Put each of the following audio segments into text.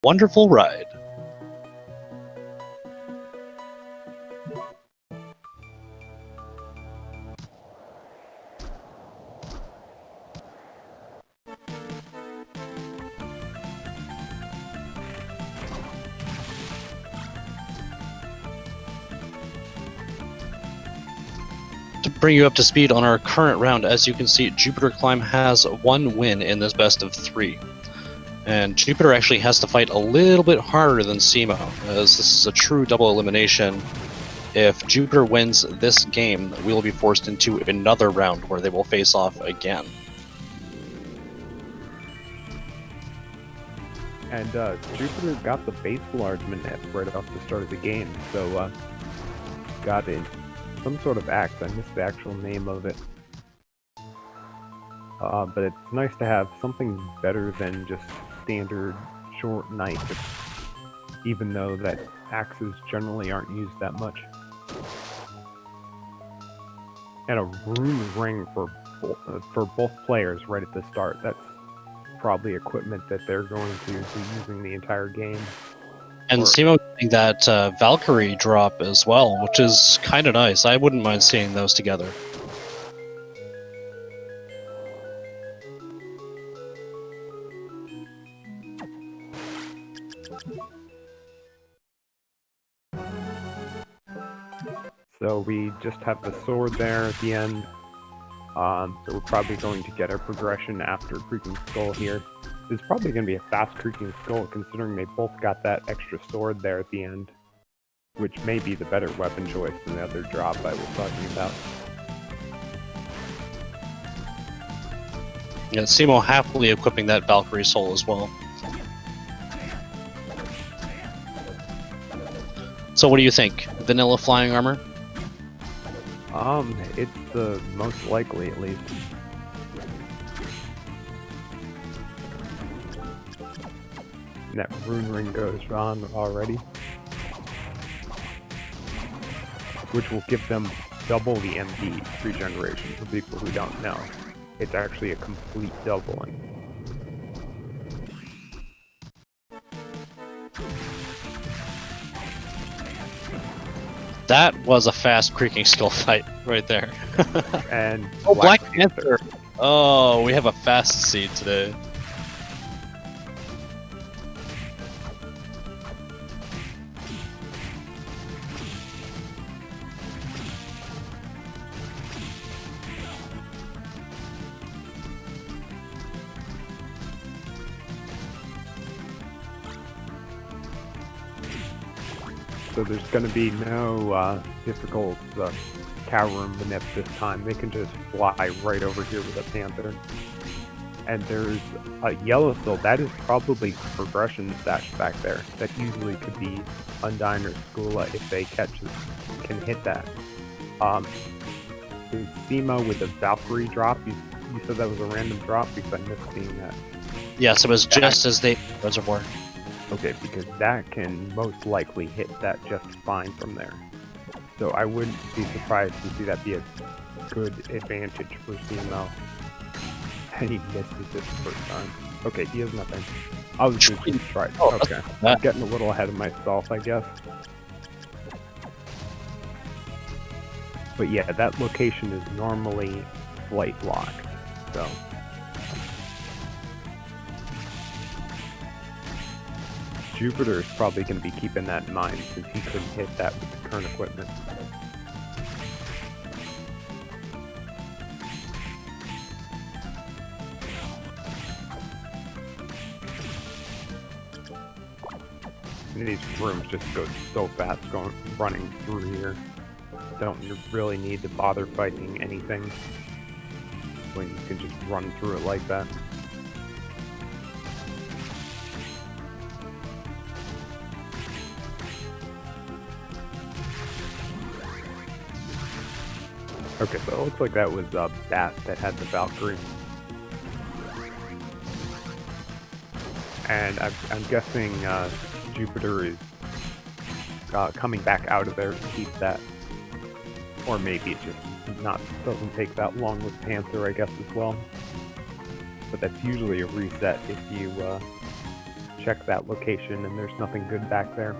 wonderful ride. To bring you up to speed on our current round, as you can see, JupiterClimb has one win in this best of 3. And Jupiter actually has to fight a little bit harder than cemo, as this is a true double elimination. If Jupiter wins this game, we will be forced into another round where they will face off again. And Jupiter got the base enlargement right off the start of the game, so got some sort of axe. I missed the actual name of it. But it's nice to have something better than just standard short knife, even though that axes generally aren't used that much. And a rune ring for both players right at the start. That's probably equipment that they're going to be using the entire game. And cemo getting that Valkyrie drop as well, which is kind of nice. I wouldn't mind seeing those together. So we just have the sword there at the end. So we're probably going to get our progression after Creaking Skull here. It's probably going to be a fast Creaking Skull, considering they both got that extra sword there at the end, which may be the better weapon choice than the other drop I was talking about. Yeah, cemo happily equipping that Valkyrie soul as well. So what do you think? Vanilla flying armor? It's the most likely, at least. And that rune ring goes on already, which will give them double the MP regeneration. For people who don't know, it's actually a complete doubling. That was a fast Creaking Skull fight right there. And oh, Black Panther! Oh, we have a fast seed today. So there's going to be no difficult cow room manip this time. They can just fly right over here with a panther. And there's a yellow soul. That is probably progression stashed back there. That usually could be Undyne or Skula if they can hit that. There's cemo with a Valkyrie drop. You said that was a random drop because I missed seeing that. Yes, it was just as they reservoir. Okay, because that can most likely hit that just fine from there. So I wouldn't be surprised to see that be a good advantage for cemo. And he misses it the first time. Okay, he has nothing. I was just going to try it. Okay, I'm getting a little ahead of myself, I guess. But yeah, that location is normally flight locked, so... Jupiter is probably going to be keeping that in mind, since he couldn't hit that with the current equipment. And these rooms just go so fast running through here. Don't really need to bother fighting anything when you can just run through it like that. Okay, so it looks like that was Bat that had the Valkyrie. And I'm guessing Jupiter is coming back out of there to keep that. Or maybe it just doesn't take that long with Panther, I guess, as well. But that's usually a reset if you check that location, and there's nothing good back there.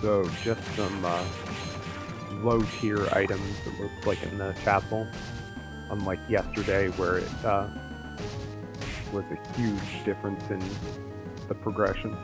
So just some low-tier items, it looks like, in the chapel, unlike yesterday where it was a huge difference in the progression.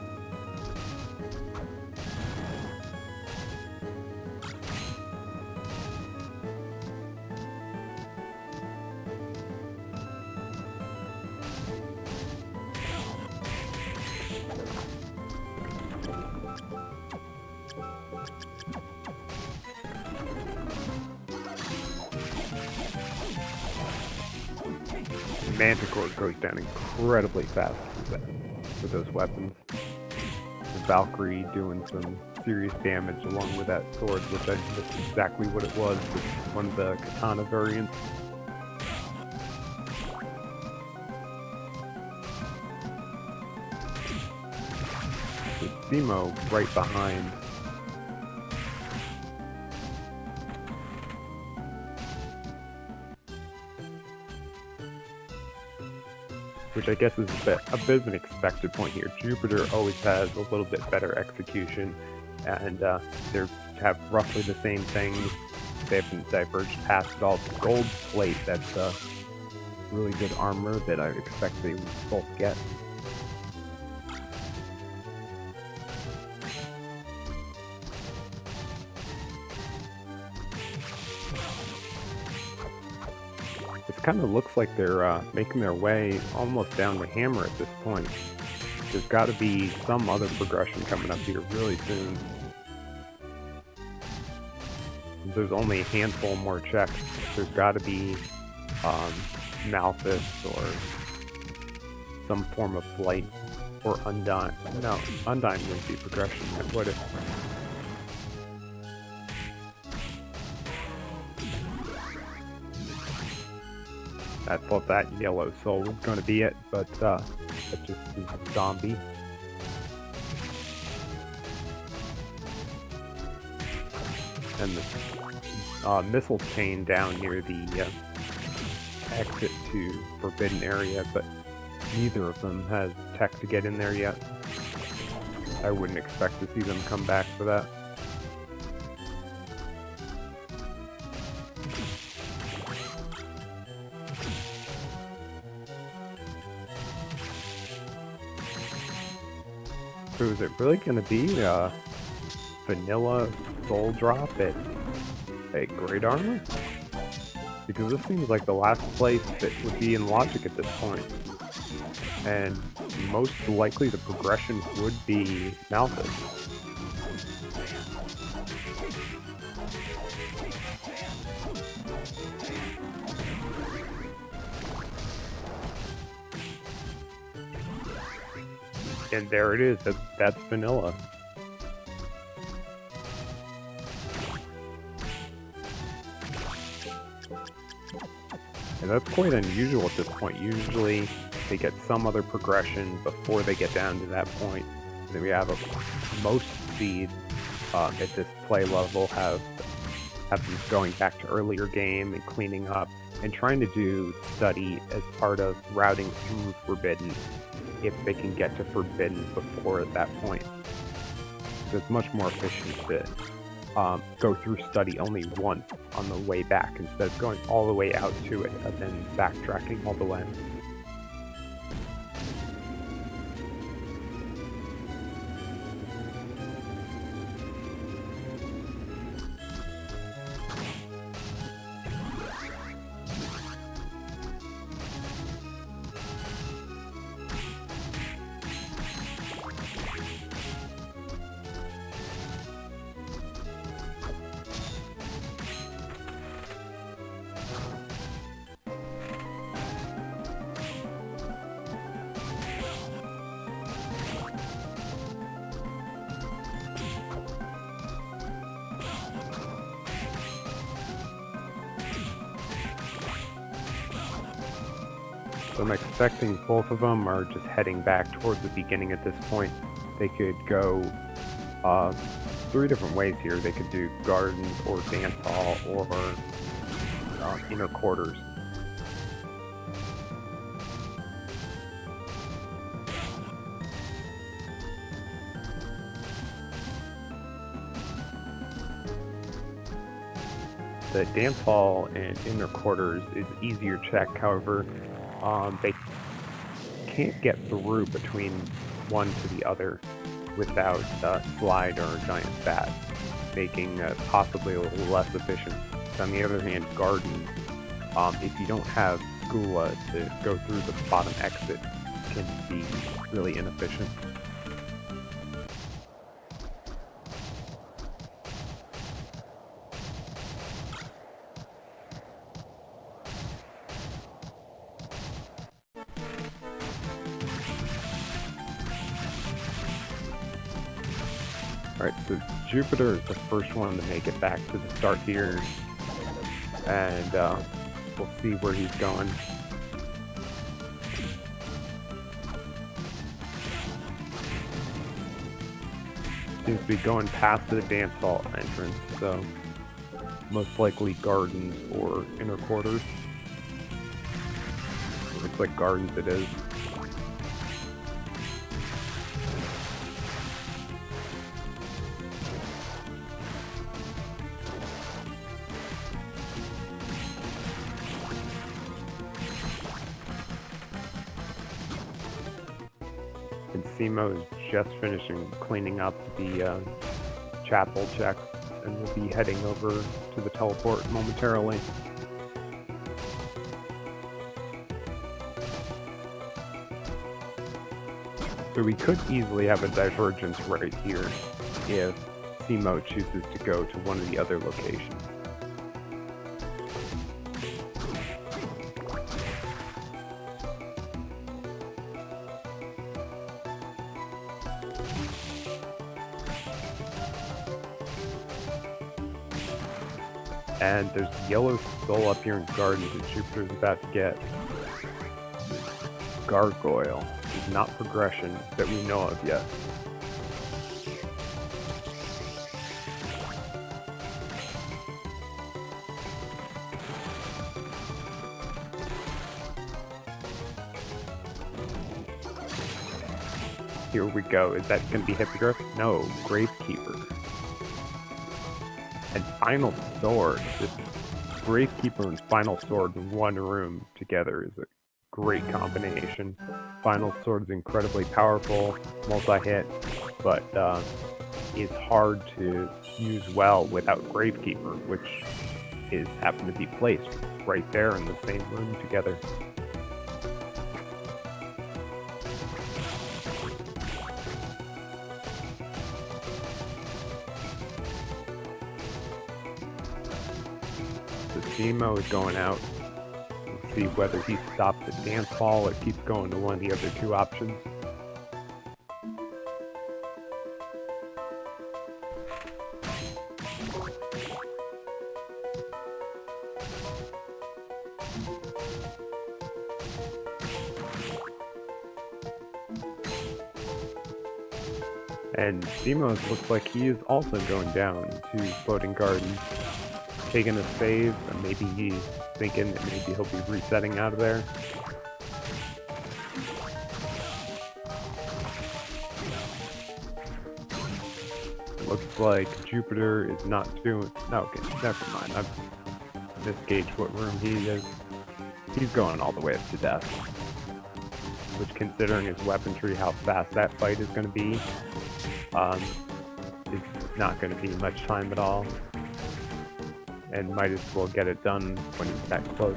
Manticore goes down incredibly fast with those weapons. The Valkyrie doing some serious damage along with that sword, which I missed exactly what it was. It's one of the katana variants. With cemo right behind. Which I guess is a bit of an expected point here. Jupiter always has a little bit better execution, and they have roughly the same things. They haven't diverged past it all. The gold plate, that's really good armor that I expect they will both get. It kind of looks like they're making their way almost down the hammer at this point. There's got to be some other progression coming up here really soon. There's only a handful more checks. There's got to be Malthus or some form of flight or Undyne. No, Undyne wouldn't be progression yet, would it? I thought that yellow soul was going to be it, but it just is a zombie. And the missile chain down near the exit to Forbidden Area, but neither of them has tech to get in there yet. I wouldn't expect to see them come back for that. So is it really going to be a vanilla soul drop at great armor? Because this seems like the last place that would be in logic at this point. And most likely the progression would be Malthus. And there it is, that's vanilla. And that's quite unusual at this point. Usually they get some other progression before they get down to that point. Then we have most speed at this play level have them going back to earlier game and cleaning up and trying to do study as part of routing through Forbidden, if they can get to Forbidden before that point. So it's much more efficient to go through study only once on the way back instead of going all the way out to it and then backtracking all the way. So I'm expecting both of them are just heading back towards the beginning at this point. They could go 3 different ways here. They could do gardens or dance hall or inner quarters. The dance hall and inner quarters is easier check, however, they can't get through between one to the other without a slide or a giant bat, making possibly a little less efficient. On the other hand, gardens, if you don't have Gula to go through the bottom exit, can be really inefficient. Alright, so Jupiter is the first one to make it back to the start here, and we'll see where he's going. Seems to be going past the dance hall entrance, so most likely gardens or inner quarters. Looks like gardens it is. And Cemo is just finishing cleaning up the chapel check, and will be heading over to the teleport momentarily. So we could easily have a divergence right here if Cemo chooses to go to one of the other locations. And there's yellow soul up here in gardens that Jupiter's about to get. Gargoyle is not progression that we know of yet. Here we go. Is that going to be Hippogriff? No, Gravekeeper. And Final Sword. This Gravekeeper and Final Sword in one room together is a great combination. Final Sword is incredibly powerful, multi-hit, but is hard to use well without Gravekeeper, which is happened to be placed right there in the same room together. Cemo is going out. We'll see whether he stops at dance hall or keeps going to one of the other 2 options. And Cemo looks like he is also going down to Floating Gardens, taking a save, and maybe he's thinking that maybe he'll be resetting out of there. Looks like Jupiter is not doing... No, okay, never mind. I've misgauged what room he is. He's going all the way up to death. Which, considering his weaponry, how fast that fight is going to be, it's not going to be much time at all. And might as well get it done when he's that close.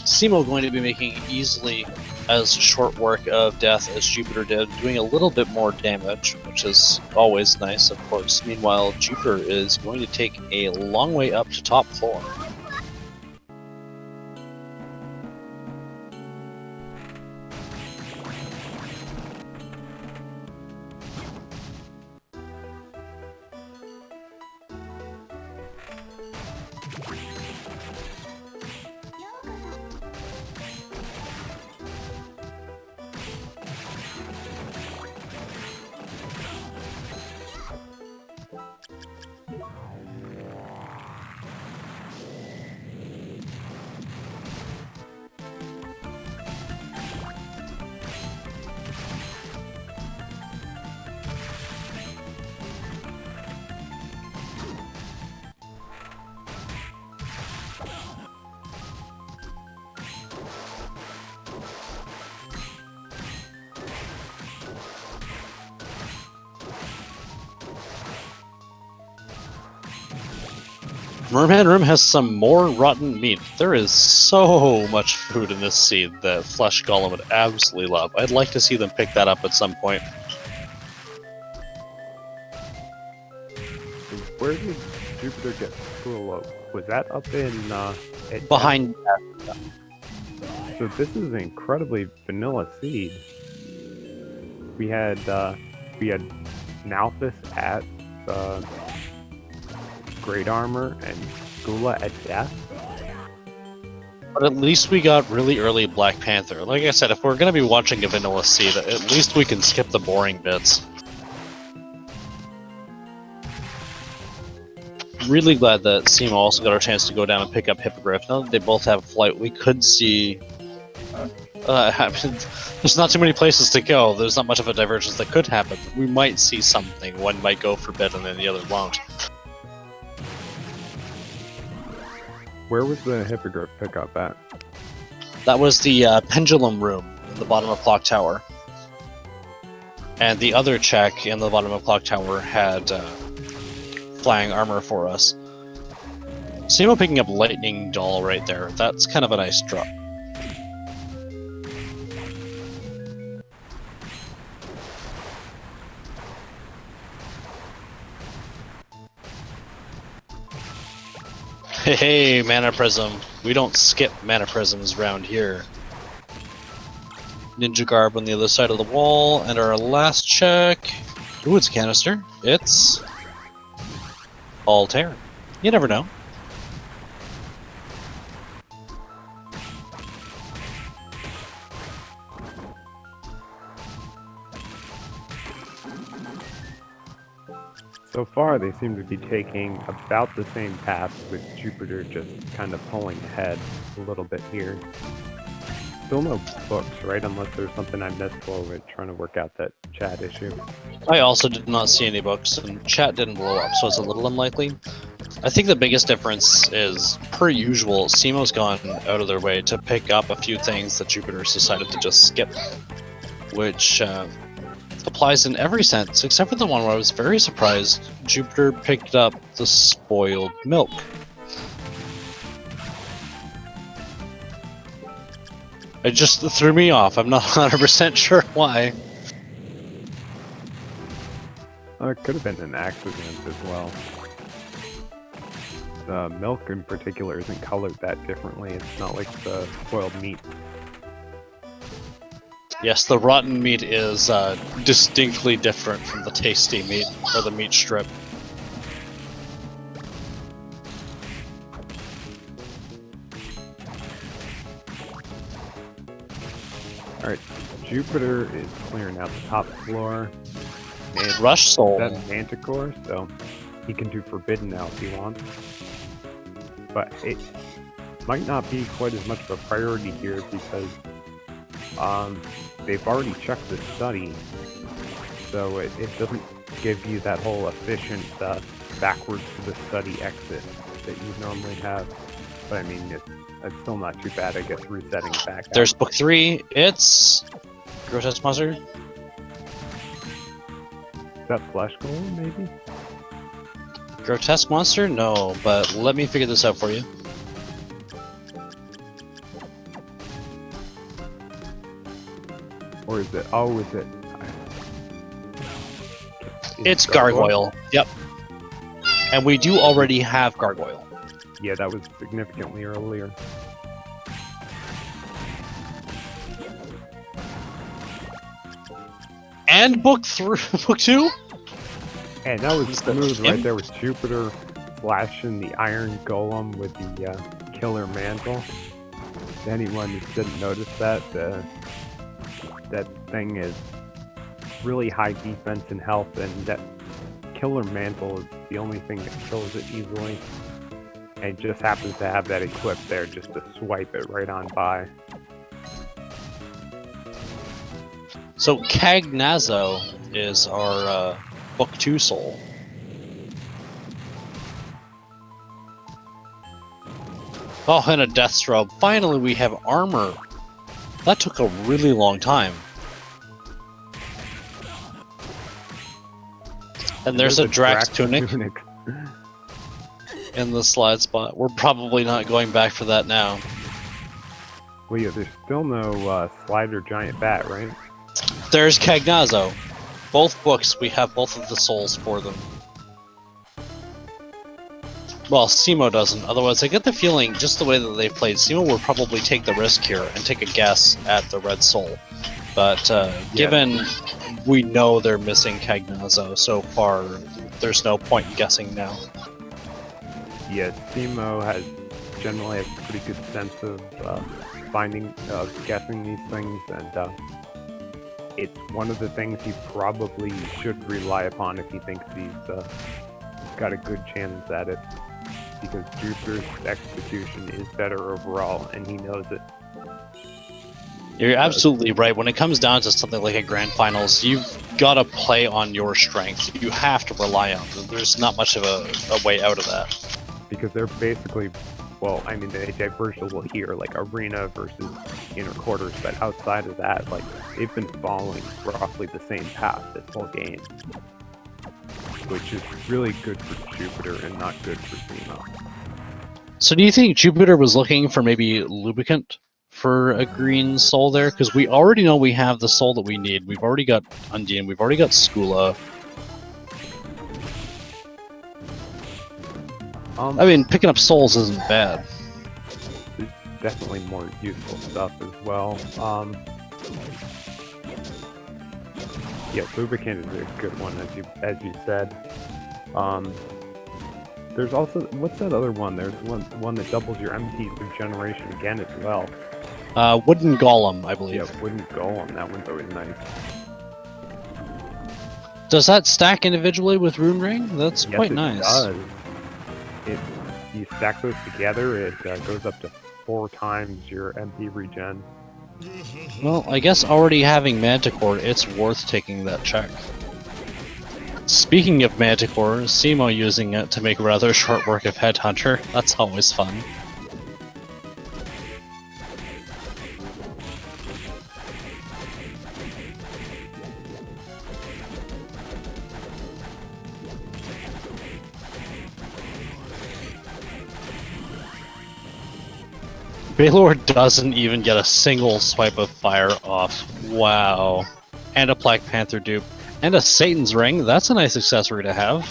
Cemo going to be making easily as short work of death as Jupiter did, doing a little bit more damage, which is always nice, of course. Meanwhile, Jupiter is going to take a long way up to top floor. Merman Room has some more rotten meat. There is so much food in this seed that Flesh Golem would absolutely love. I'd like to see them pick that up at some point. Where did Jupiter get Skull? Was that up in Behind. So this is an incredibly vanilla seed. We had Malthus at Great Armor and Skula at Death. But at least we got really early Black Panther. Like I said, if we're going to be watching a vanilla seed, at least we can skip the boring bits. Really glad that Cemo also got our chance to go down and pick up Hippogriff. Now that they both have flight, we could see... there's not too many places to go. There's not much of a divergence that could happen. We might see something. One might go forbidden and the other won't. Where was the Hippogriff pickup at? That was the Pendulum Room in the bottom of Clock Tower. And the other check in the bottom of Clock Tower had flying armor for us. Cemo picking up Lightning Doll right there. That's kind of a nice drop. Hey, Mana Prism. We don't skip Mana Prisms around here. Ninja Garb on the other side of the wall, and our last check... Ooh, it's a canister. It's... Altair. You never know. So far, they seem to be taking about the same path, with Jupiter just kind of pulling ahead a little bit here. still no books, right? Unless there's something I missed while we're trying to work out that chat issue. I also did not see any books, and chat didn't blow up, so it's a little unlikely. I think the biggest difference is, per usual, cemo's gone out of their way to pick up a few things that Jupiter's decided to just skip, which applies in every sense, except for the one where I was very surprised Jupiter picked up the spoiled milk. It just threw me off. I'm not 100% sure why. It could have been an accident as well. The milk in particular isn't colored that differently. It's not like the spoiled meat. Yes, the rotten meat is distinctly different from the tasty meat, or the meat strip. Alright, Jupiter is clearing out the top floor. And Rush Soul. that's Manticore, so he can do Forbidden now if he wants. But it might not be quite as much of a priority here because they've already checked the study, so it doesn't give you that whole efficient backwards to the study exit that you normally have. But I mean, it's still not too bad, I guess, resetting back. There's book 3. It's Grotesque Monster. Is that Flesh Golem, maybe? Grotesque Monster? No, but let me figure this out for you. Or is it? Oh, is it? It's Gargoyle. Yep. And we do already have Gargoyle. Yeah, that was significantly earlier. And book 3, book 2? And that was smooth right there with Jupiter flashing the Iron Golem with the Killer Mantle. To anyone who didn't notice that, that thing is really high defense and health, and that Killer Mantle is the only thing that kills it easily. And just happens to have that equipped there just to swipe it right on by. So Cagnazo is our book 2 soul. Oh, and a death strobe. Finally, we have armor. That took a really long time. And there's a Drax tunic in the slide spot. We're probably not going back for that now. Well, yeah, there's still no Slider Giant Bat, right? There's Cagnazo. Both books, we have both of the souls for them. Well, cemo doesn't. Otherwise, I get the feeling, just the way that they've played, cemo will probably take the risk here and take a guess at the red soul. But given we know they're missing Cagnazo so far, there's no point in guessing now. Yeah, cemo has generally a pretty good sense of guessing these things, and it's one of the things he probably should rely upon if he thinks he's got a good chance at it, because Jupiter's execution is better overall, and he knows it. You're absolutely right. When it comes down to something like a grand finals, you've got to play on your strength. You have to rely on them. There's not much of a way out of that. Because they're basically, well, I mean, they diverge a little here, like arena versus inner quarters, but outside of that, like, they've been following roughly the same path this whole game, which is really good for Jupiter and not good for cemo. So do you think Jupiter was looking for maybe lubricant for a green soul there? Because we already know we have the soul that we need. We've already got Undine, we've already got Skula. I mean, picking up souls isn't bad. There's definitely more useful stuff as well. Yeah, lubricant is a good one, as you said. There's also, what's that other one? There's one that doubles your MP through generation again as well. Wooden Golem, I believe. Yeah, Wooden Golem. That one's always nice. Does that stack individually with Rune Ring? That's Yes, quite it nice. Does. You stack those together, it goes up to 4 times your MP regen. Well, I guess already having Manticore, it's worth taking that check. Speaking of Manticore, cemo using it to make rather short work of Headhunter. That's always fun. Baylor doesn't even get a single swipe of fire off. Wow. And a Black Panther dupe. And a Satan's Ring. That's a nice accessory to have.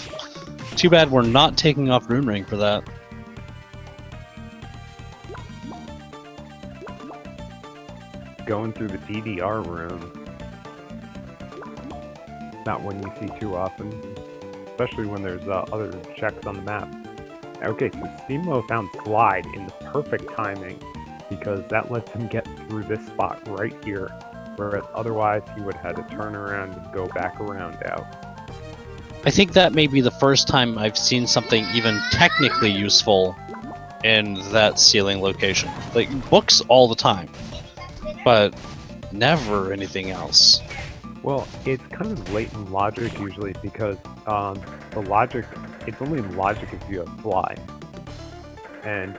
Too bad we're not taking off Rune Ring for that. Going through the DDR room. Not one you see too often. Especially when there's other checks on the map. Okay, so cemo found Slide in the perfect timing, because that lets him get through this spot right here, whereas otherwise he would have had to turn around and go back around out. I think that may be the first time I've seen something even technically useful in that ceiling location. Like, books all the time, but never anything else. Well, it's kind of latent logic usually, because the logic, it's only logic if you have Fly. And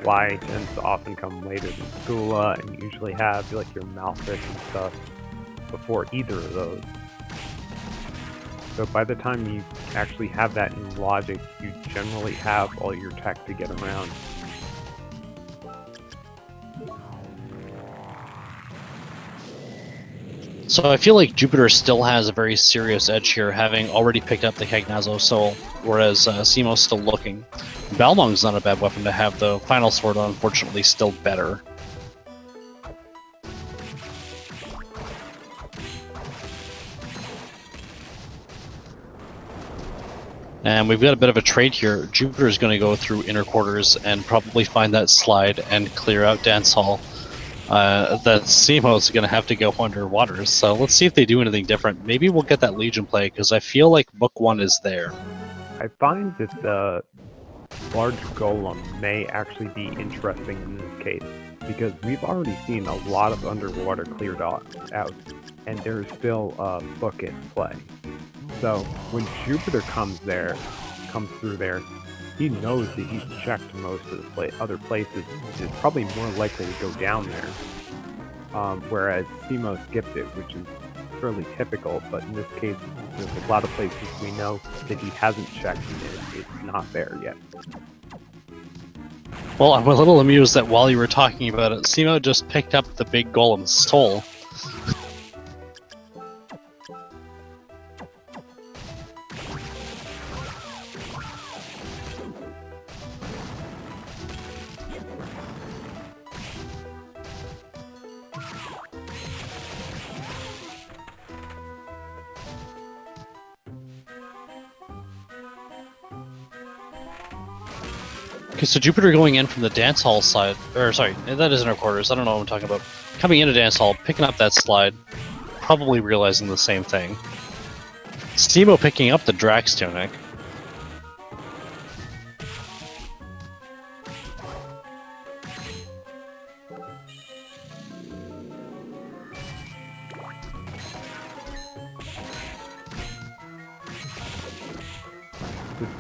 Fly tends to often come later than Skula, and you usually have like your Malfish and stuff before either of those. So by the time you actually have that in logic, you generally have all your tech to get around. So I feel like Jupiter still has a very serious edge here, having already picked up the Cagnazo Soul, whereas cemo's still looking. Balmong's not a bad weapon to have, though. Final Sword, unfortunately, still better. And we've got a bit of a trade here. Jupiter's going to go through inner quarters and probably find that slide and clear out Dance Hall. That cemo's going to have to go underwater, so let's see if they do anything different. Maybe we'll get that Legion play, because I feel like Book 1 is there. I find that the large golem may actually be interesting in this case, because we've already seen a lot of underwater cleared out, and there's still a book in play. So when Jupiter comes through there, he knows that he's checked most of the other places. Is probably more likely to go down there. Whereas cemo skipped it, which is fairly typical, but in this case, there's a lot of places we know that he hasn't checked and it's not there yet. Well, I'm a little amused that while you were talking about it, cemo just picked up the big golem's soul. Okay, so Jupiter going in from the dance hall side, or sorry, that is in our quarters, I don't know what I'm talking about. Coming into dance hall, picking up that slide, probably realizing the same thing. cemo picking up the Drax Tunic.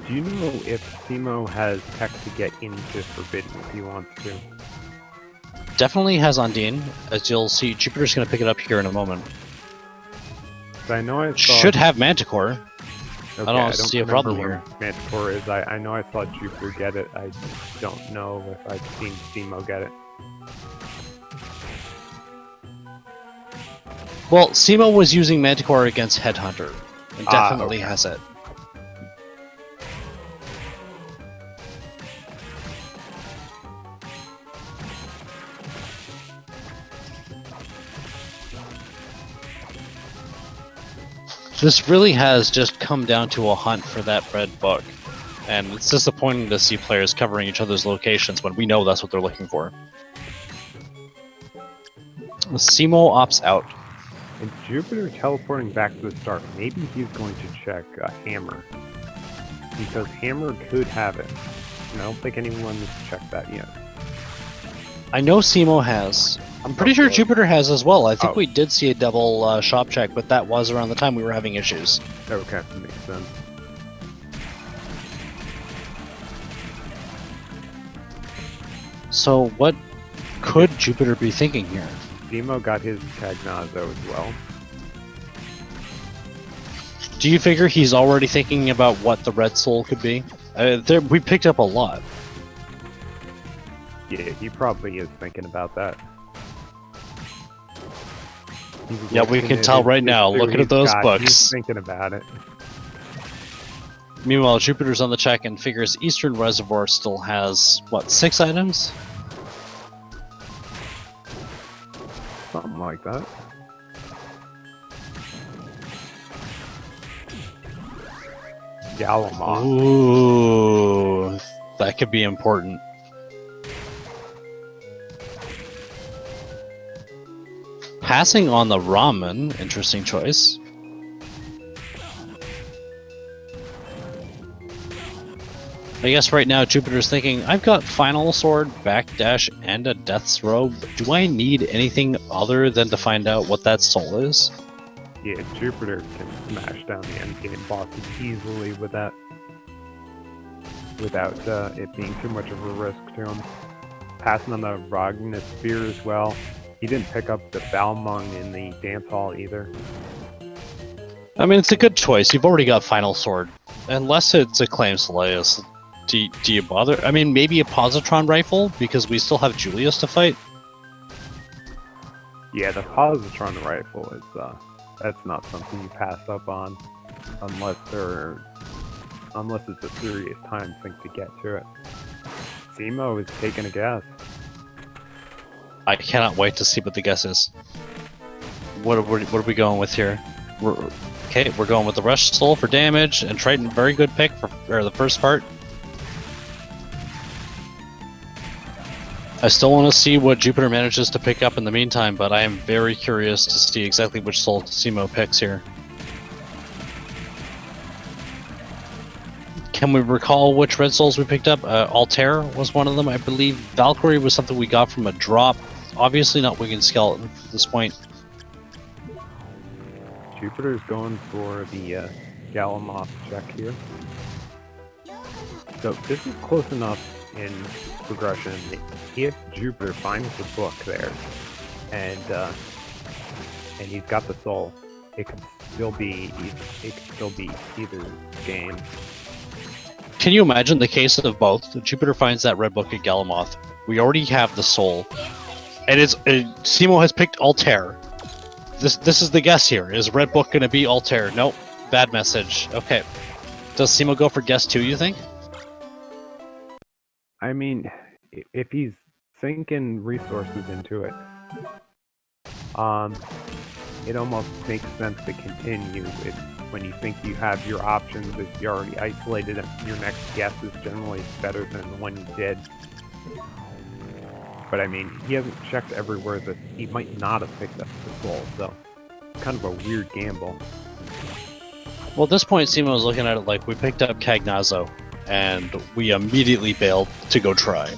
Do you know if cemo has tech to get into Forbidden if he wants to? Definitely has Undine, as you'll see. Jupiter's going to pick it up here in a moment. So I know I saw... Should have Manticore. Okay, I don't see a problem here. Manticore is. I know I saw Jupiter get it. I don't know if I've seen cemo get it. Well, cemo was using Manticore against Headhunter, and definitely has it. This really has just come down to a hunt for that red book, and it's disappointing to see players covering each other's locations when we know that's what they're looking for. cemo opts out. And Jupiter teleporting back to the start, maybe he's going to check Hammer, because Hammer could have it, and I don't think anyone has checked that yet. I know cemo has, I'm pretty sure Okay. Jupiter has as well. I think Oh. we did see a double shop check, but that was around the time we were having issues. Okay, makes sense. So what could Jupiter be thinking here? Cemo got his Cagnazo as well. Do you figure he's already thinking about what the red soul could be? We picked up a lot. Yeah, he probably is thinking about that. He's Yeah, we looking can at tell his right now, history looking at he's those got, books. He's thinking about it. Meanwhile, Jupiter's on the check and figures Eastern Reservoir still has, what, 6 items? Something like that. Gallimon. Ooh, that could be important. Passing on the ramen, interesting choice. I guess right now Jupiter's thinking, I've got Final Sword, Backdash, and a Death's Robe. Do I need anything other than to find out what that soul is? Yeah, Jupiter can smash down the endgame bosses easily with that. Without it being too much of a risk to him. Passing on the Ragna Spear as well. He didn't pick up the Balmung in the dance hall either. I mean, it's a good choice. You've already got Final Sword. Unless it's a Claim Solaeus. Do you bother? I mean, maybe a Positron Rifle, because we still have Julius to fight? Yeah, the Positron Rifle is, that's not something you pass up on. Unless it's a serious time sink to get to it. Cemo is taking a guess. I cannot wait to see what the guess is. What are we going with here? We're going with the Rush Soul for damage, and Triton, very good pick for the first part. I still want to see what Jupiter manages to pick up in the meantime, but I am very curious to see exactly which soul Cemo picks here. Can we recall which red souls we picked up? Altair was one of them, I believe. Valkyrie was something we got from a drop. Obviously not Winged Skeleton at this point. Jupiter's going for the Gallimon check here. So this is close enough in progression. If Jupiter finds the book there, and he's got the soul, it could still be either game. Can you imagine the case of both? Jupiter finds that red book at Galamoth. We already have the soul, and Cemo has picked Altair. This is the guess here. Is red book going to be Altair? Nope. Bad message. Okay. Does Cemo go for guess 2, you think? I mean, if he's sinking resources into it, it almost makes sense to continue it when you think you have your options. If you already isolated it, your next guess is generally better than the one you did. But I mean, he hasn't checked everywhere that he might not have picked up the soul, so it's kind of a weird gamble. Well, at this point, Cemo is looking at it like we picked up Cagnazo, and we immediately bailed to go try.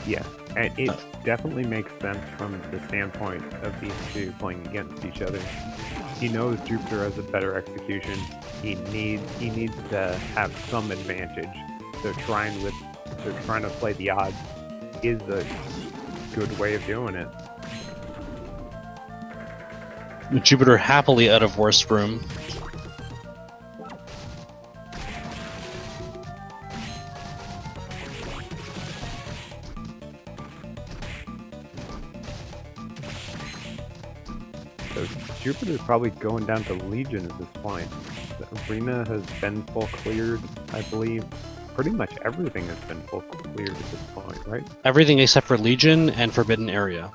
Yeah, and it definitely makes sense from the standpoint of these two playing against each other. He knows Jupiter has a better execution. He needs to have some advantage. So trying to play the odds is a good way of doing it. Jupiter happily out of worst room. So Jupiter's probably going down to Legion at this point. The arena has been full cleared, I believe. Pretty much everything has been full cleared at this point, right? Everything except for Legion and Forbidden Area.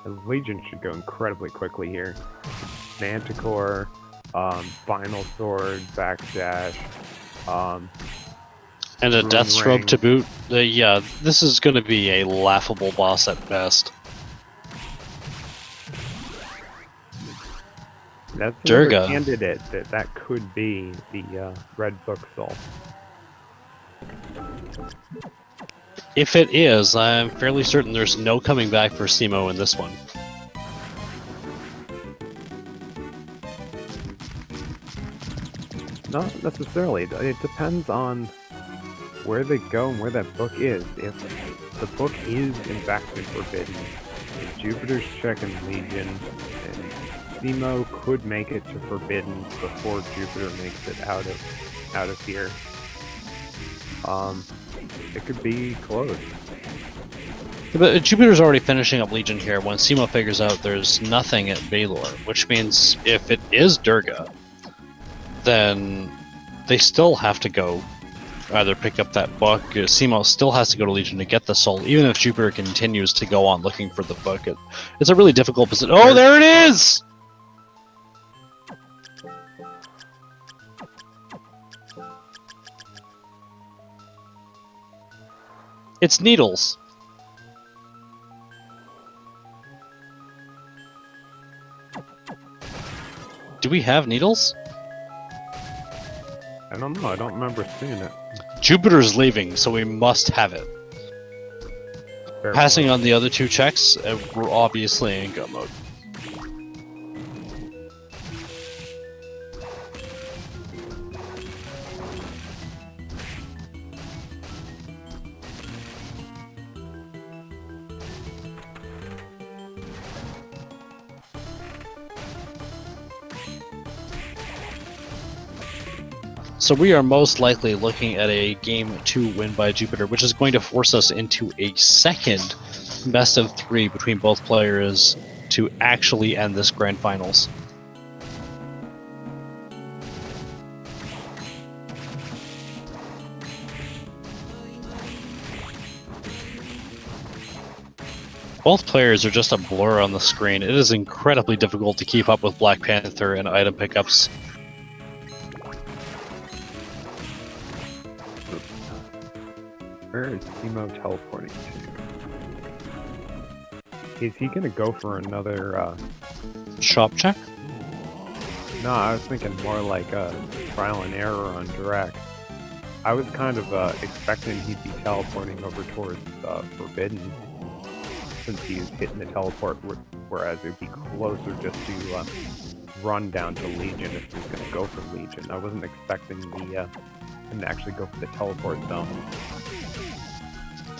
The Legion should go incredibly quickly here. Manticore, Final Sword, Backdash, And a Rune Death's Robe Ring. to boot. Yeah, this is going to be a laughable boss at best. That's Durga. another candidate that could be the Red Book Soul. If it is, I'm fairly certain there's no coming back for cemo in this one. Not necessarily. It depends on where they go and where that book is. If the book is in fact been forbidden, if Jupiter's checking Legion, and cemo could make it to forbidden before Jupiter makes it out of here. It could be close. But Jupiter's already finishing up Legion here when cemo figures out there's nothing at Valor, which means if it is Durga, then they still have to go either pick up that book. cemo still has to go to Legion to get the soul, even if Jupiter continues to go on looking for the book. It's a really difficult position. Oh, there it is! It's needles. Do we have needles? I don't know. I don't remember seeing it. Jupiter's leaving, so we must have it. Fair Passing point. on the other two checks, we're obviously in go mode. So we are most likely looking at a Game 2 win by Jupiter, which is going to force us into a second best of 3 between both players to actually end this Grand Finals. Both players are just a blur on the screen. It is incredibly difficult to keep up with Black Panther and item pickups. Where is cemo teleporting to? Is he gonna go for another, Shop check? No, I was thinking more like a trial and error on direct. I was kind of, expecting he'd be teleporting over towards, Forbidden, since he's hitting the teleport, whereas it'd be closer just to, run down to Legion if he's gonna go for Legion. I wasn't expecting him to actually go for the teleport zone.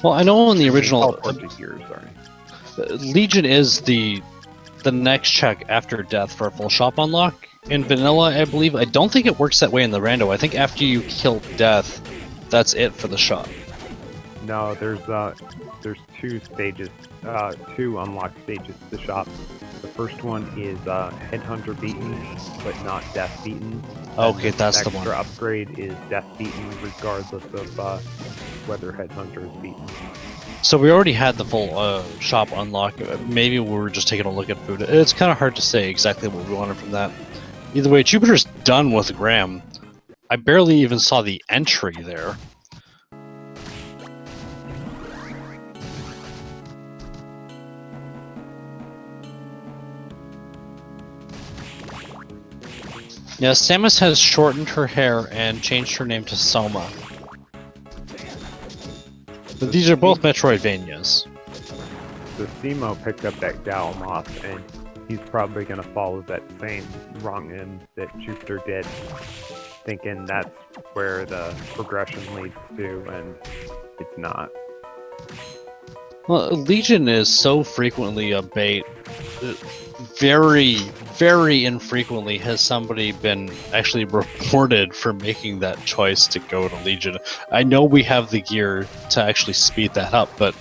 Well, I know in the original Teleport to here, sorry. Legion is the next check after death for a full shop unlock. In vanilla, I believe. I don't think it works that way in the rando. I think after you kill death, that's it for the shop. No, there's two stages, two unlocked stages to the shop. The first one is Headhunter beaten, but not Death beaten. Okay, And that's the one. extra upgrade is Death beaten, regardless of whether Headhunter is beaten. So we already had the full shop unlock. Maybe we were just taking a look at food. It's kind of hard to say exactly what we wanted from that. Either way, Jupiter's done with Graham. I barely even saw the entry there. Yeah, Samus has shortened her hair and changed her name to Soma. But these are both Metroidvanias. So cemo picked up that Gal Moth, and he's probably going to follow that same wrong end that Jupiter did, thinking that's where the progression leads to, and it's not. Well, Legion is so frequently a bait. Very, very infrequently has somebody been actually reported for making that choice to go to Legion. I know we have the gear to actually speed that up, but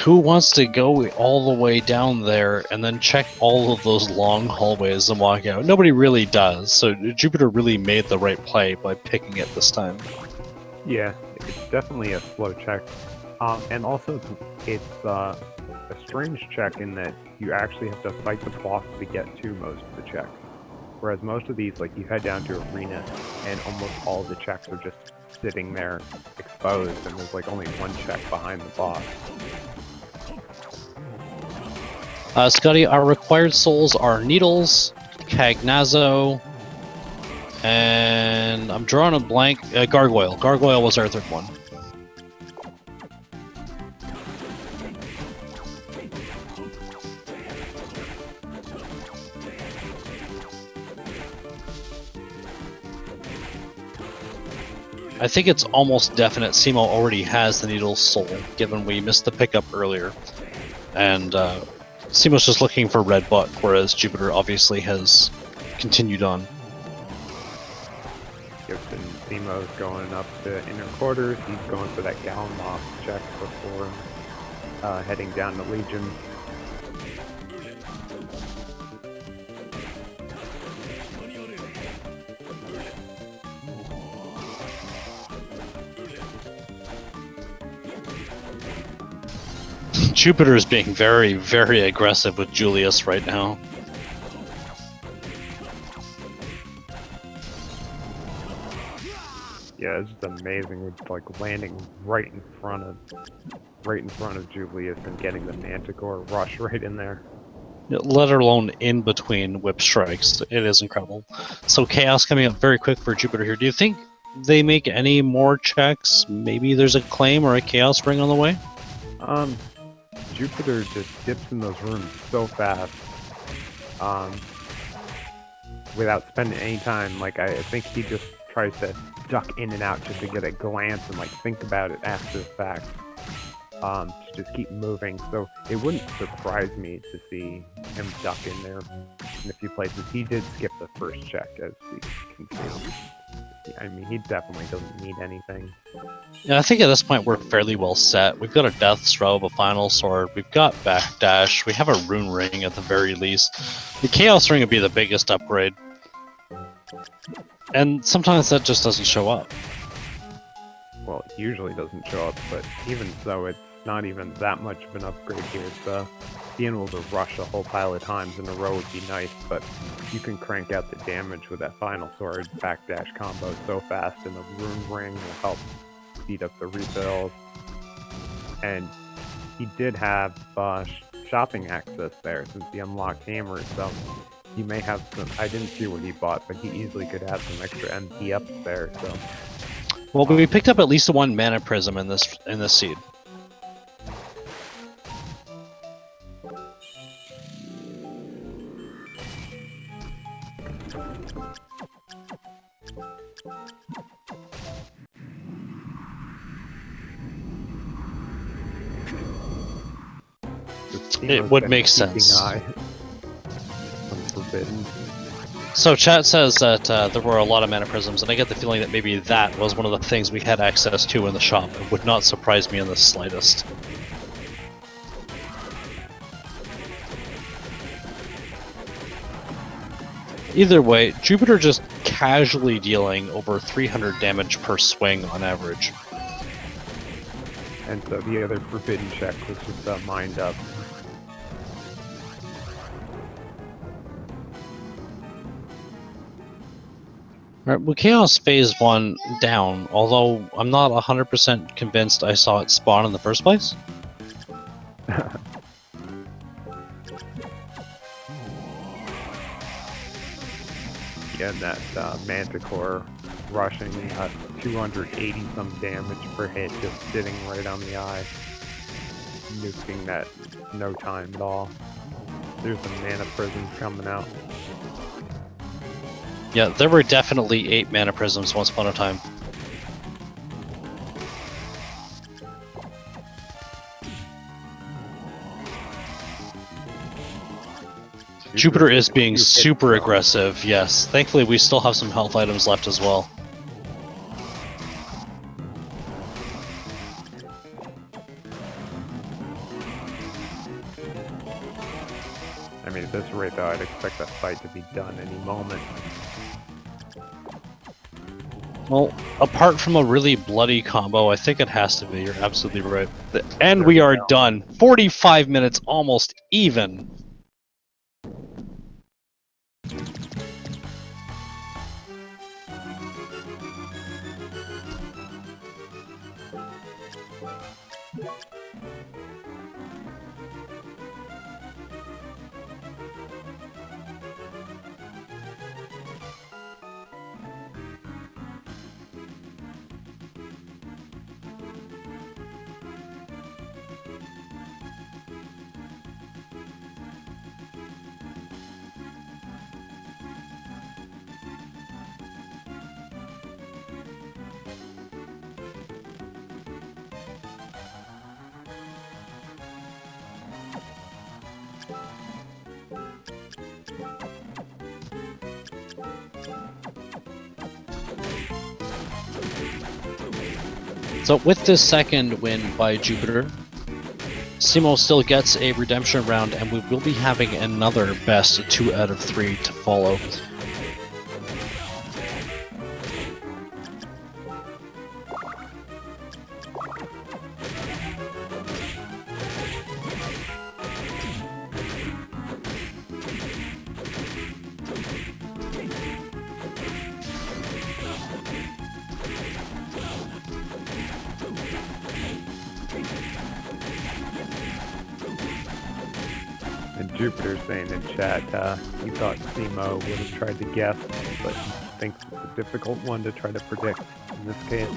who wants to go all the way down there and then check all of those long hallways and walk out? Nobody really does, so Jupiter really made the right play by picking it this time. Yeah, it's definitely a slow check. And also, it's a strange check in that you actually have to fight the boss to get to most of the checks. Whereas most of these, like, you head down to Arena, and almost all the checks are just sitting there exposed, and there's like only one check behind the boss. Scotty, our required souls are needles, Cagnazzo, and I'm drawing a blank. Gargoyle. Gargoyle was our third one. I think it's almost definite cemo already has the Needle's Soul, given we missed the pickup earlier. And cemo's just looking for Red Buck, whereas Jupiter obviously has continued on. Gibson cemo's going up to inner quarters. He's going for that Galmoth check before heading down to Legion. Jupiter is being very, very aggressive with Julius right now. Yeah, it's just amazing. It's like landing right in front of Julius and getting the Manticore rush right in there. Let alone in between whip strikes. It is incredible. So Chaos coming up very quick for Jupiter here. Do you think they make any more checks? Maybe there's a claim or a Chaos ring on the way? Jupiter just dips in those rooms so fast, without spending any time. Like, I think he just tries to duck in and out just to get a glance and like think about it after the fact, to just keep moving. So it wouldn't surprise me to see him duck in there in a few places. He did skip the first check, as we can see. I mean, he definitely doesn't need anything. Yeah, I think at this point we're fairly well set. We've got a Death's Robe, a Final Sword, we've got Backdash, we have a Rune Ring at the very least. The Chaos Ring would be the biggest upgrade. And sometimes that just doesn't show up. Well, it usually doesn't show up, but even so, it's not even that much of an upgrade here. It's, being able to rush a whole pile of times in a row would be nice, but you can crank out the damage with that Final Sword backdash combo so fast, and the Rune Ring will help speed up the rebuild. And he did have shopping access there since he unlocked Hammer, so he may have some. I didn't see what he bought, but he easily could have some extra MP ups there. So, well, we picked up at least one Mana Prism in this seed. It would make sense. Forbidden. So chat says that there were a lot of Mana Prisms, and I get the feeling that maybe that was one of the things we had access to in the shop. It would not surprise me in the slightest. Either way, Jupiter just casually dealing over 300 damage per swing on average. And so the other forbidden check was just mined up. Right, well, Chaos Phase 1 down, although I'm not 100% convinced I saw it spawn in the first place. Again, that Manticore rushing 280 some damage per hit, just sitting right on the eye, nuking that no time at all. There's some Mana Prisms coming out. Yeah, there were definitely 8 Mana Prisms once upon a time. Jupiter is being super aggressive, yes. Thankfully, we still have some health items left as well. I mean, at this rate, though, I'd expect that fight to be done any moment. Well, apart from a really bloody combo, I think it has to be. You're absolutely right. And we are done. 45 minutes, almost even. So with this second win by Jupiter, cemo still gets a redemption round, and we will be having another best 2 out of 3 to follow. And Jupiter's saying in chat, he thought cemo would have tried to guess, but he thinks it's a difficult one to try to predict in this case.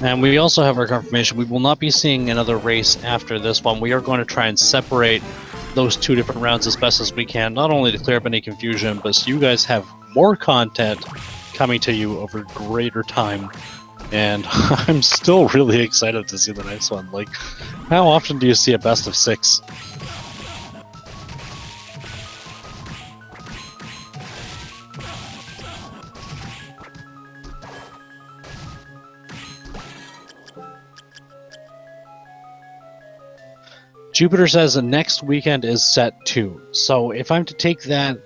And we also have our confirmation we will not be seeing another race after this one. We are going to try and separate those 2 different rounds as best as we can, not only to clear up any confusion, but so you guys have more content coming to you over greater time. And I'm still really excited to see the next one. Like, how often do you see a best of 6? Jupiter says the next weekend is set too. So if I'm to take that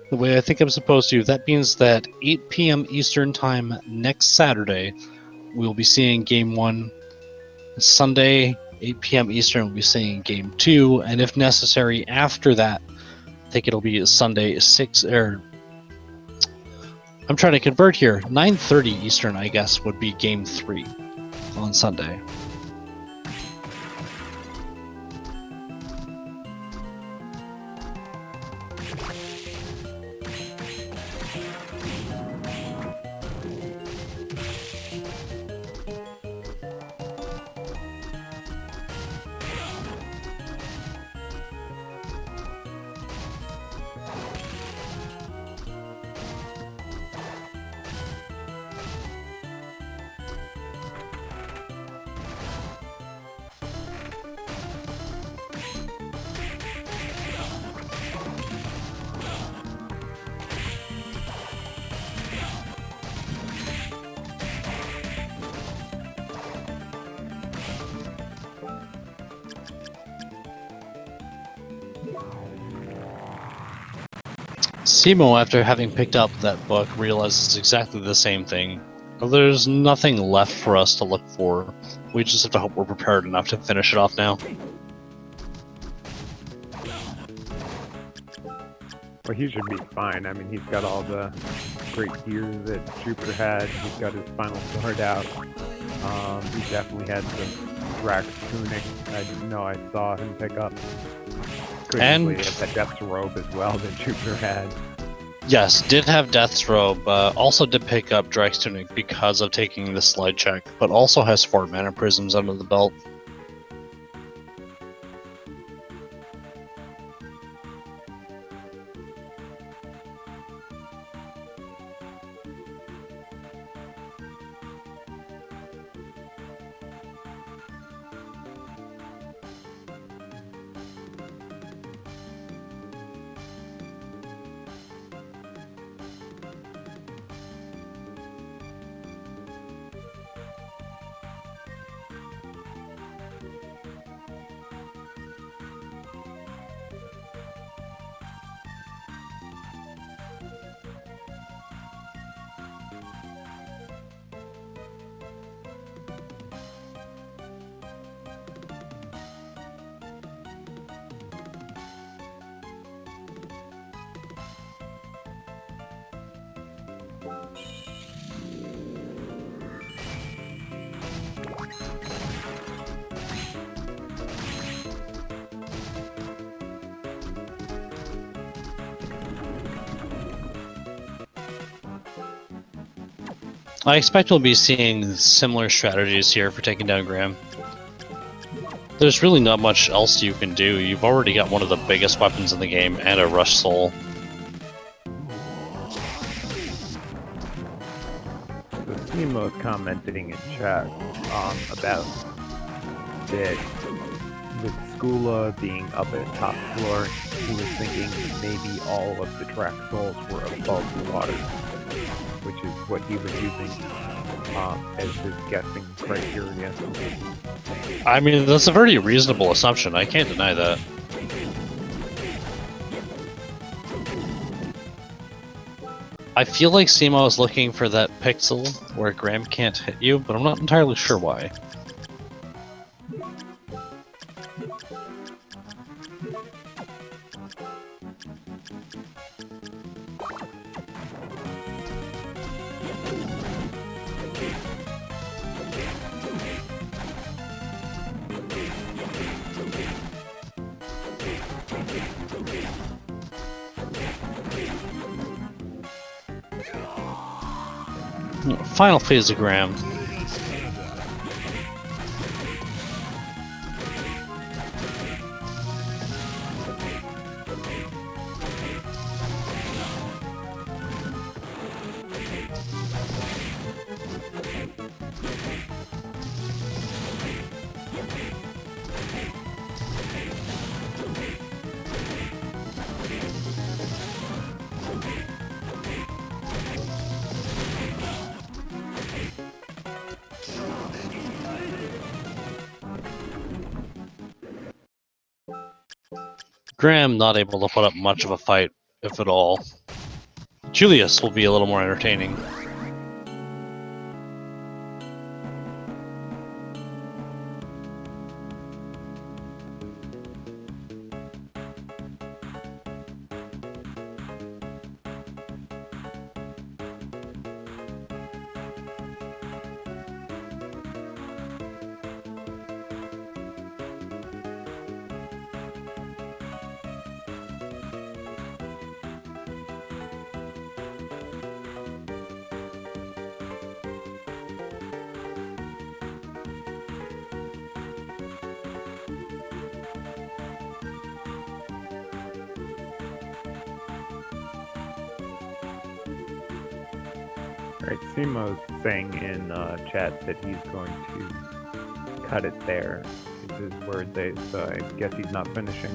the way I think I'm supposed to, that means that 8 p.m. Eastern Time next Saturday, we'll be seeing Game 1. Sunday, 8 p.m. Eastern, we'll be seeing Game 2. And if necessary, after that, I think it'll be Sunday 6, or I'm trying to convert here. 9:30 Eastern, I guess, would be Game 3 on Sunday. cemo, after having picked up that book, realizes exactly the same thing. There's nothing left for us to look for. We just have to hope we're prepared enough to finish it off now. Well, he should be fine. I mean, he's got all the great gear that Jupiter had. He's got his final sword out. He definitely had the Drax tunic. I didn't know I saw him pick up. And he had that Death's robe as well that Jupiter had. Yes, did have Death's robe. Also did pick up Drax tunic because of taking the slide check, but also has 4 mana prisms under the belt. I expect we'll be seeing similar strategies here for taking down Graham. There's really not much else you can do. You've already got one of the biggest weapons in the game and a Rush Soul. So Stemo's commenting in chat about that with Skula being up at top floor, he was thinking maybe all of the track souls were above the water. which is what he was using as his guessing criteria. I mean, that's a very reasonable assumption. I can't deny that. I feel like cemo is looking for that pixel where Graham can't hit you, but I'm not entirely sure why. Final phase of Graham. Graham not able to put up much of a fight, if at all. Julius will be a little more entertaining. Right, Simo's saying in chat that he's going to cut it there. Is his word, so I guess he's not finishing.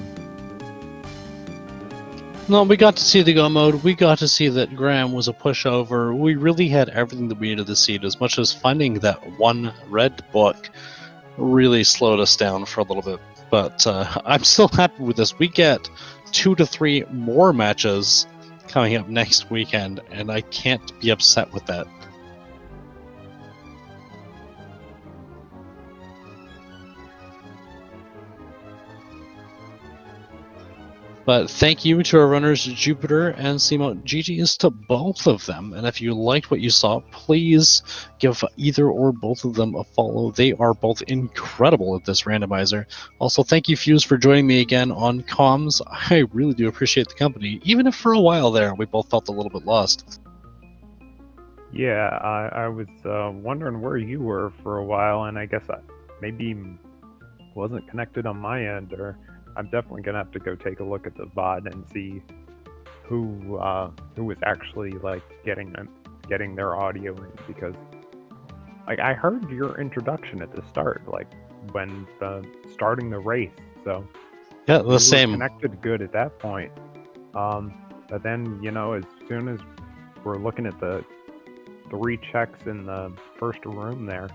No, we got to see the go mode. We got to see that Graham was a pushover. We really had everything that we needed to see, as much as finding that one red book really slowed us down for a little bit. But I'm still happy with this. We get 2 to 3 more matches coming up next weekend, and I can't be upset with that. But thank you to our runners, Jupiter and cemo. GG's to both of them. And if you liked what you saw, please give either or both of them a follow. They are both incredible at this randomizer. Also, thank you, Fuse, for joining me again on comms. I really do appreciate the company, even if for a while there we both felt a little bit lost. Yeah, I was wondering where you were for a while, and I guess I maybe wasn't connected on my end, or I'm definitely gonna have to go take a look at the VOD and see who was actually like getting their audio in, because like I heard your introduction at the start, like when starting the race, so Yeah, we were the same. connected good at that point. But then, you know, as soon as we're looking at the 3 checks in the first room there,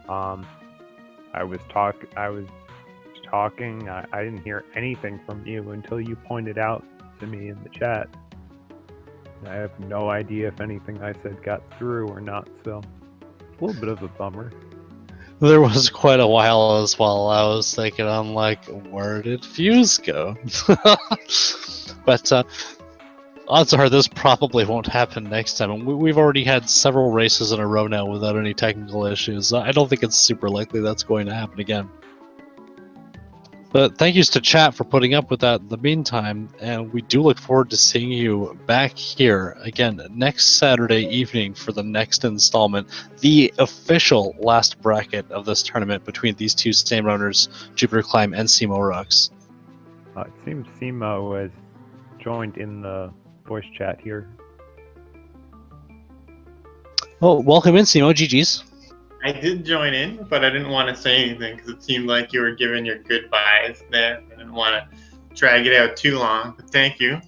I was talking. I didn't hear anything from you until you pointed out to me in the chat. I have no idea if anything I said got through or not, so it's a little bit of a bummer. There was quite a while as well. I was thinking, I'm like, where did Fuse go? But odds are this probably won't happen next time. We've already had several races in a row now without any technical issues. I don't think it's super likely that's going to happen again. But thank yous to chat for putting up with that in the meantime, and we do look forward to seeing you back here again next Saturday evening for the next installment, the official last bracket of this tournament between these two same runners, JupiterClimb and cemo Rux. It seems cemo has joined in the voice chat here. Well, welcome in, cemo. GG's. I did join in, but I didn't want to say anything because it seemed like you were giving your goodbyes there. I didn't want to drag it out too long, but thank you.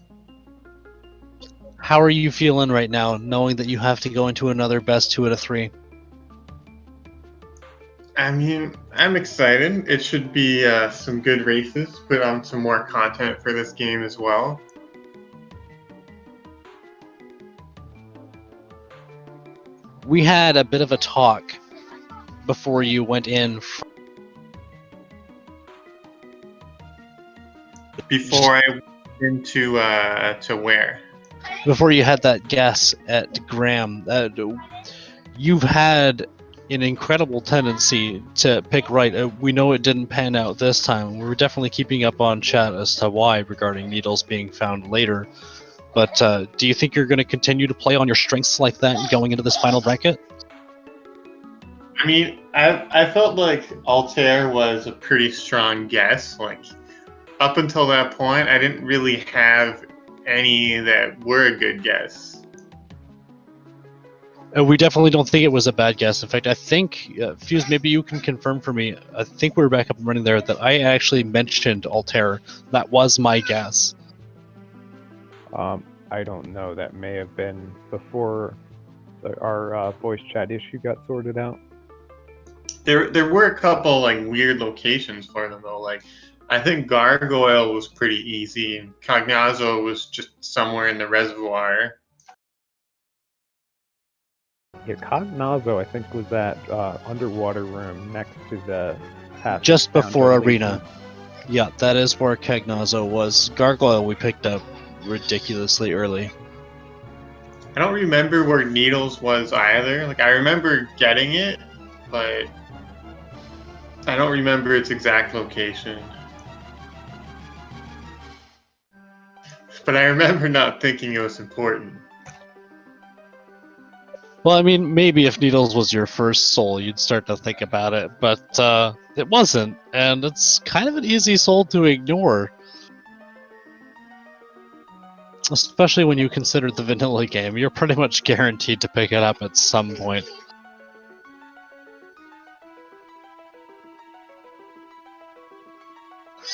how are you feeling right now, knowing that you have to go into another best 2 out of 3? I mean, I'm excited. It should be some good races. Put on some more content for this game as well. We had a bit of a talk before you went in. Before I went into to where? Before you had that guess at Graham, you've had an incredible tendency to pick right. We know it didn't pan out this time. We were definitely keeping up on chat as to why regarding needles being found later. But do you think you're going to continue to play on your strengths like that going into this final bracket? I mean, I felt like Altair was a pretty strong guess. Like, up until that point, I didn't really have any that were a good guess. We definitely don't think it was a bad guess. In fact, I think, Fuse, maybe you can confirm for me. I think we were back up and running there that I actually mentioned Altair. That was my guess. I don't know. That may have been before our voice chat issue got sorted out. There were a couple like weird locations for them though. Like, I think Gargoyle was pretty easy, and Cognazzo was just somewhere in the reservoir. Yeah, Cognazzo, I think, was that underwater room next to the path Just down before to Arena. Legion. Yeah, that is where Cognazzo was. Gargoyle we picked up ridiculously early. I don't remember where Needles was either. Like, I remember getting it, but I don't remember its exact location. But I remember not thinking it was important. Well, I mean, maybe if Needles was your first soul, you'd start to think about it, but it wasn't, and it's kind of an easy soul to ignore. Especially when you consider the vanilla game, you're pretty much guaranteed to pick it up at some point.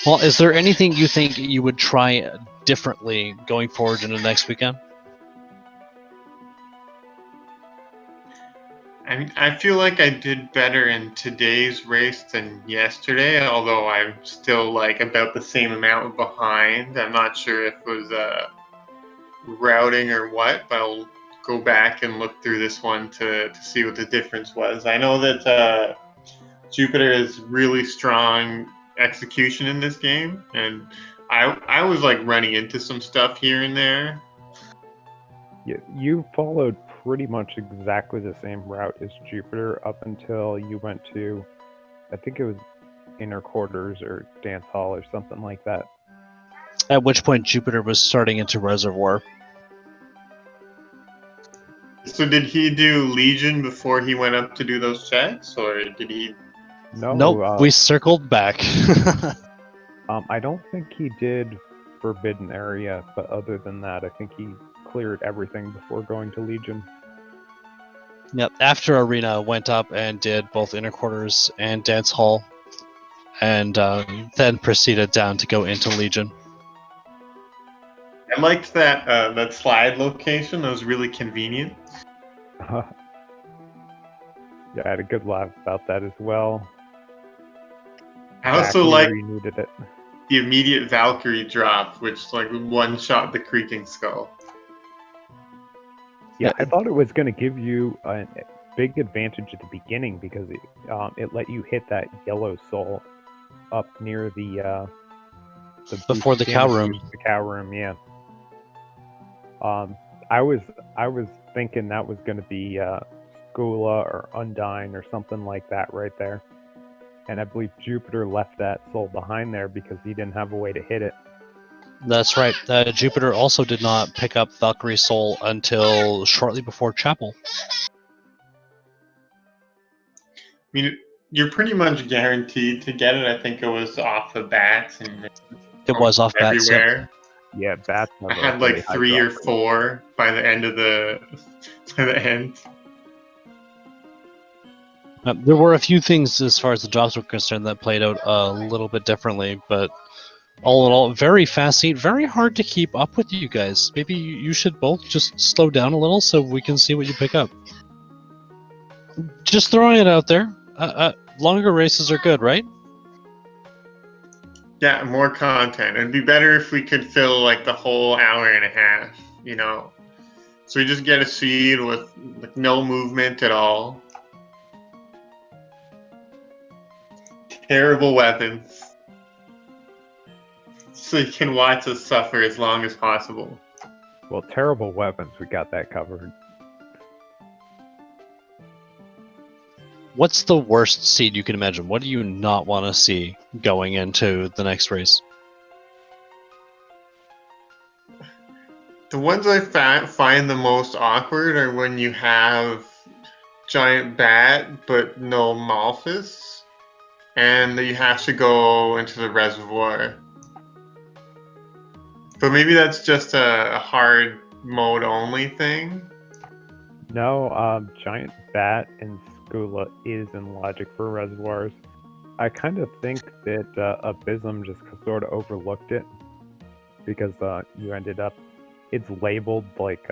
Well, is there anything you think you would try differently going forward into next weekend? I mean, I feel like I did better in today's race than yesterday, although I'm still like about the same amount behind. I'm not sure if it was routing or what, but I'll go back and look through this one to see what the difference was. I know that Jupiter is really strong execution in this game, and I was like running into some stuff here and there. You followed pretty much exactly the same route as Jupiter up until you went to, I think it was inner quarters or dance hall or something like that. At which point Jupiter was starting into Reservoir. So did he do Legion before he went up to do those checks, or did he? No, Nope, we circled back. I don't think he did Forbidden Area, but other than that, I think he cleared everything before going to Legion. Yep, after Arena went up and did both inner quarters and dance hall, and then proceeded down to go into Legion. I liked that slide location. That was really convenient. Yeah, I had a good laugh about that as well. I also like needed it. the immediate Valkyrie drop, which like one shot the creaking skull. Yeah, I thought it was going to give you a big advantage at the beginning because it let you hit that yellow soul up near the before the cow room. The cow room, yeah. I was thinking that was going to be Skula or Undyne or something like that right there. And I believe Jupiter left that soul behind there because he didn't have a way to hit it. That's right. Jupiter also did not pick up Valkyrie Soul until shortly before Chapel. I mean, you're pretty much guaranteed to get it. I think it was off the bats and it was off bats everywhere. Yeah, bats. I had like 3 or 4 by the end of the end. There were a few things as far as the drops were concerned that played out a little bit differently, but All in all, very fast seat, very hard to keep up with you guys. Maybe you should both just slow down a little so we can see what you pick up. Just throwing it out there. Longer races are good, right? Yeah, more content. It'd be better if we could fill like the whole hour and a half, you know. So we just get a seed with like, no movement at all. Terrible weapons. So you can watch us suffer as long as possible. Well, terrible weapons, we got that covered. What's the worst seed you can imagine? What do you not want to see going into the next race? The ones I find the most awkward are when you have giant bat but no Malphus, and you have to go into the reservoir. But maybe that's just a hard mode only thing. No, giant bat and Skula is in logic for reservoirs. I kind of think that Abysm just sort of overlooked it because you ended up. It's labeled like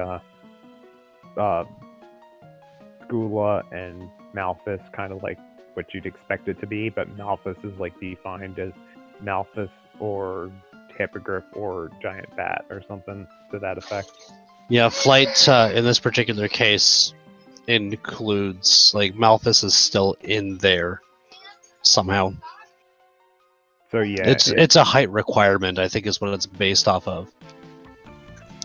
Skula and Malphus, kind of like what you'd expect it to be, but Malphus is like defined as Malphus or Hippogriff or Giant Bat or something to that effect. Yeah, flight in this particular case includes, like, Malphus is still in there somehow. So yeah, it's a height requirement, I think, is what it's based off of.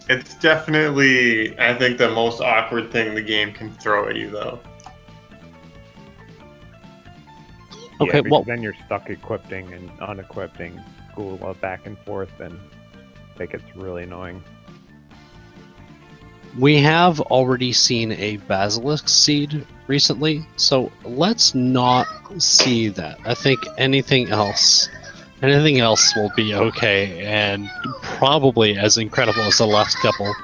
It's definitely, I think, the most awkward thing the game can throw at you, though. Okay, yeah, well, then you're stuck equipping and unequipping Skula back and forth, and I think it's really annoying. we have already seen a Basilisk seed recently, so let's not see that. I think anything else will be okay, and probably as incredible as the last couple.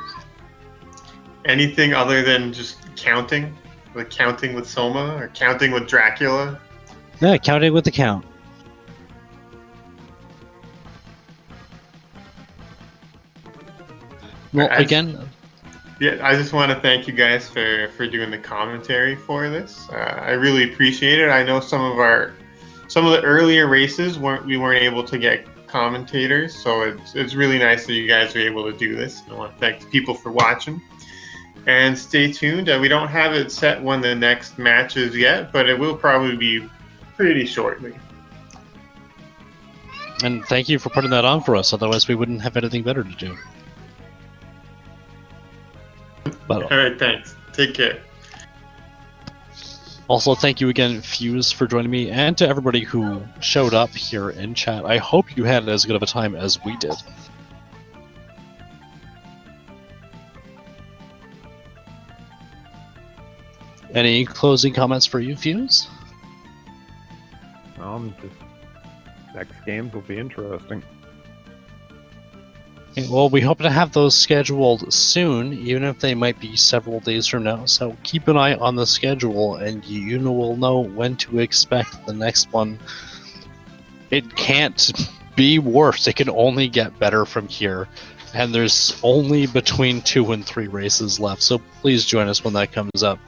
Anything other than just counting? Like counting with Soma or counting with Dracula? Yeah, counting with the count. Well, again, Yeah, I just want to thank you guys for doing the commentary for this. I really appreciate it. I know some of the earlier races we weren't able to get commentators, so it's really nice that you guys are able to do this. I want to thank the people for watching, and stay tuned. We don't have it set when the next match is yet, but it will probably be pretty shortly. and thank you for putting that on for us, otherwise we wouldn't have anything better to do. But All right, thanks. Take care. also, thank you again, Fuse, for joining me, and to everybody who showed up here in chat. I hope you had as good of a time as we did. Any closing comments for you, Fuse? Just next games will be interesting. Okay, well, we hope to have those scheduled soon, even if they might be several days from now. So keep an eye on the schedule, and you will know when to expect the next one. It can't be worse. It can only get better from here. And there's only between 2 and 3 races left, so please join us when that comes up.